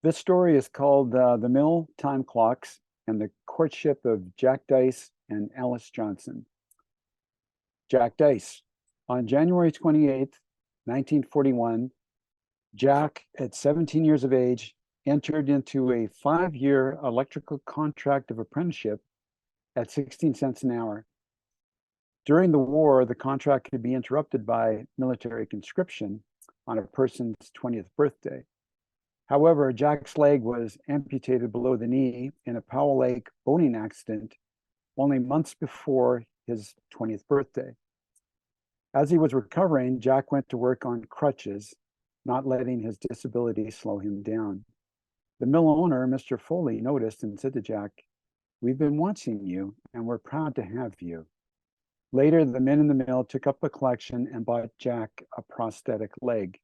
This story is called The Mill Time Clocks and the Courtship of Jack Dice and Alice Johnson. Jack Dice. On January 28th, 1941, Jack, at 17 years of age, entered into a 5-year electrical contract of apprenticeship at 16 cents an hour. During the war, the contract could be interrupted by military conscription on a person's 20th birthday. However, Jack's leg was amputated below the knee in a Powell Lake boating accident only months before his 20th birthday. As he was recovering, Jack went to work on crutches, not letting his disability slow him down. The mill owner, Mr. Foley, noticed and said to Jack, "We've been watching you and we're proud to have you." Later, the men in the mill took up a collection and bought Jack a prosthetic leg.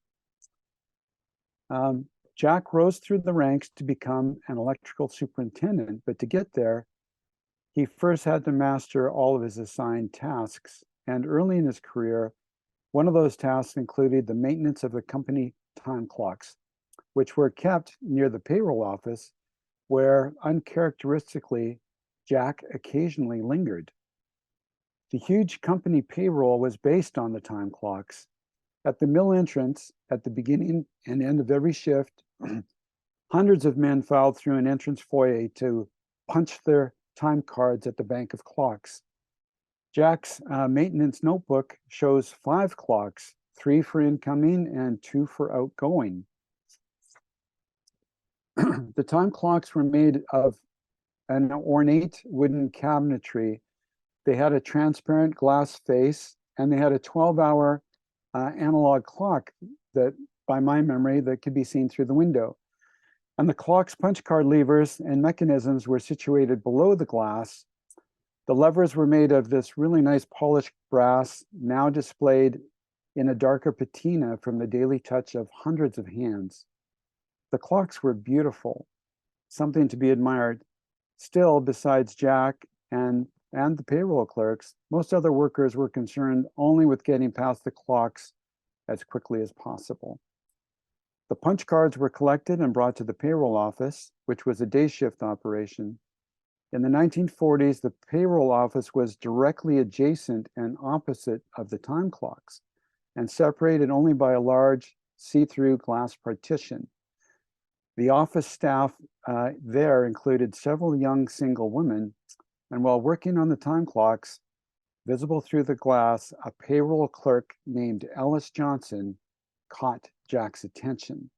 Jack rose through the ranks to become an electrical superintendent, but to get there, he first had to master all of his assigned tasks. And early in his career, one of those tasks included the maintenance of the company time clocks, which were kept near the payroll office, where uncharacteristically, Jack occasionally lingered. The huge company payroll was based on the time clocks. At the mill entrance, at the beginning and end of every shift, hundreds of men filed through an entrance foyer to punch their time cards at the bank of clocks. Jack's maintenance notebook shows 5 clocks, 3 for incoming and 2 for outgoing. The time clocks were made of an ornate wooden cabinetry. They had a transparent glass face, and they had a 12-hour analog clock that, by my memory, that could be seen through the window. And the clock's punch card levers and mechanisms were situated below the glass. The levers were made of this really nice polished brass, now displayed in a darker patina from the daily touch of hundreds of hands. The clocks were beautiful, something to be admired. Still, besides Jack and the payroll clerks, most other workers were concerned only with getting past the clocks as quickly as possible. The punch cards were collected and brought to the payroll office, which was a day shift operation. In the 1940s, the payroll office was directly adjacent and opposite of the time clocks and separated only by a large see-through glass partition. The office staff there included several young single women, and while working on the time clocks, visible through the glass, a payroll clerk named Alice Johnson caught Jack's attention.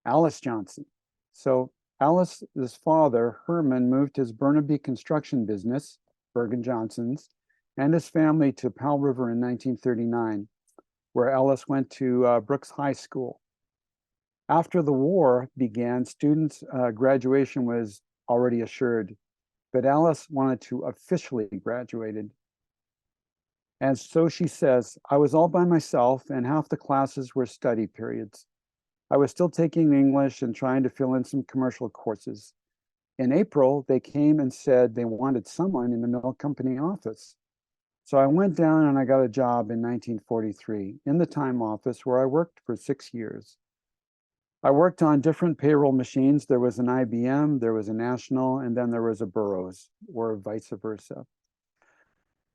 Alice Johnson. So Alice's father, Herman, moved his Burnaby construction business, Bergen Johnson's, and his family to Powell River in 1939, where Alice went to Brooks High School. After the war began, students' graduation was already assured, but Alice wanted to officially graduated. And so she says, "I was all by myself and half the classes were study periods. I was still taking English and trying to fill in some commercial courses. In April, they came and said they wanted someone in the mill company office. So I went down and I got a job in 1943 in the time office where I worked for 6 years. I worked on different payroll machines. There was an IBM, there was a National, and then there was a Burroughs, or vice versa.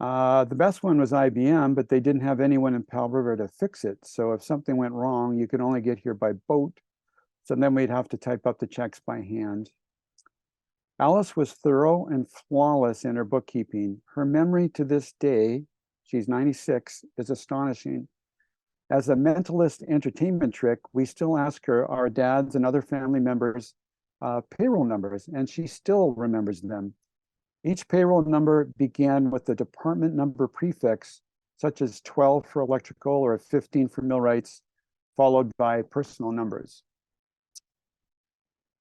The best one was IBM, but they didn't have anyone in Powell River to fix it. So if something went wrong, you could only get here by boat. So then we'd have to type up the checks by hand. Alice was thorough and flawless in her bookkeeping. Her memory to this day, she's 96, is astonishing. As a mentalist entertainment trick, we still ask her our dad's and other family members' payroll numbers, and she still remembers them. Each payroll number began with the department number prefix, such as 12 for electrical or 15 for millwrights, followed by personal numbers.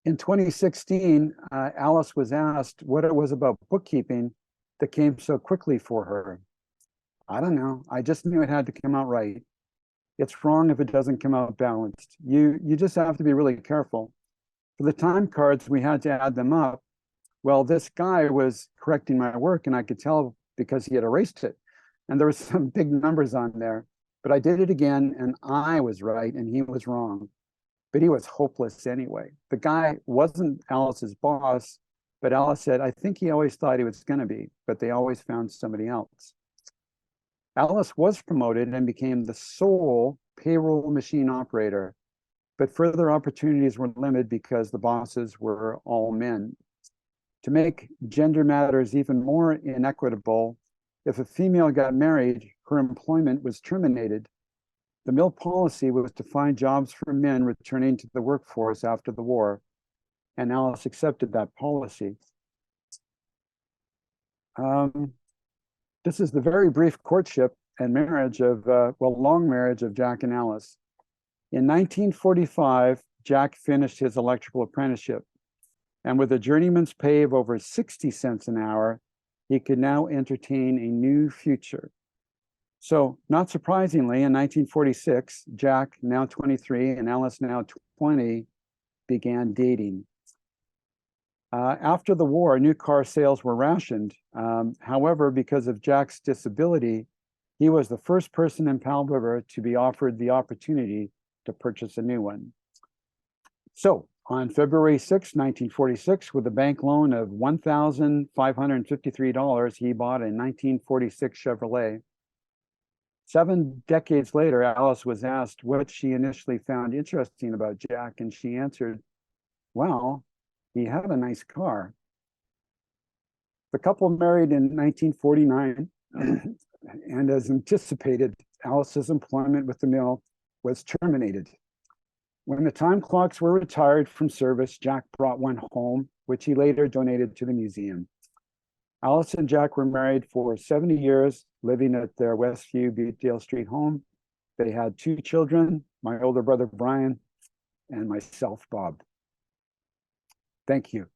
In 2016, Alice was asked what it was about bookkeeping that came so quickly for her. "I don't know. I just knew it had to come out right. It's wrong if it doesn't come out balanced. You just have to be really careful. For the time cards, we had to add them up. Well, this guy was correcting my work, and I could tell because he had erased it. And there were some big numbers on there. But I did it again, and I was right, and he was wrong. but he was hopeless anyway. The guy wasn't Alice's boss, but Alice said, I think he always thought he was going to be, but they always found somebody else. Alice was promoted and became the sole payroll machine operator, but further opportunities were limited because the bosses were all men. To make gender matters even more inequitable, if a female got married, her employment was terminated. The mill policy was to find jobs for men returning to the workforce after the war, and Alice accepted that policy. This is the very brief courtship and marriage of, long marriage of Jack and Alice. In 1945, Jack finished his electrical apprenticeship, and with a journeyman's pay of over 60 cents an hour, he could now entertain a new future. So, not surprisingly, in 1946, Jack, now 23, and Alice, now 20, began dating. After the war, new car sales were rationed. However, because of Jack's disability, he was the first person in Powell River to be offered the opportunity to purchase a new one. So, on February 6, 1946, with a bank loan of $1,553, he bought a 1946 Chevrolet. 7 decades later, Alice was asked what she initially found interesting about Jack, and she answered, well, he had a nice car. The couple married in 1949, and as anticipated, Alice's employment with the mill was terminated. When the time clocks were retired from service, Jack brought one home, which he later donated to the museum. Alice and Jack were married for 70 years, living at their Westview Buttedale Street home. They had 2 children, my older brother Brian and myself, Bob. Thank you.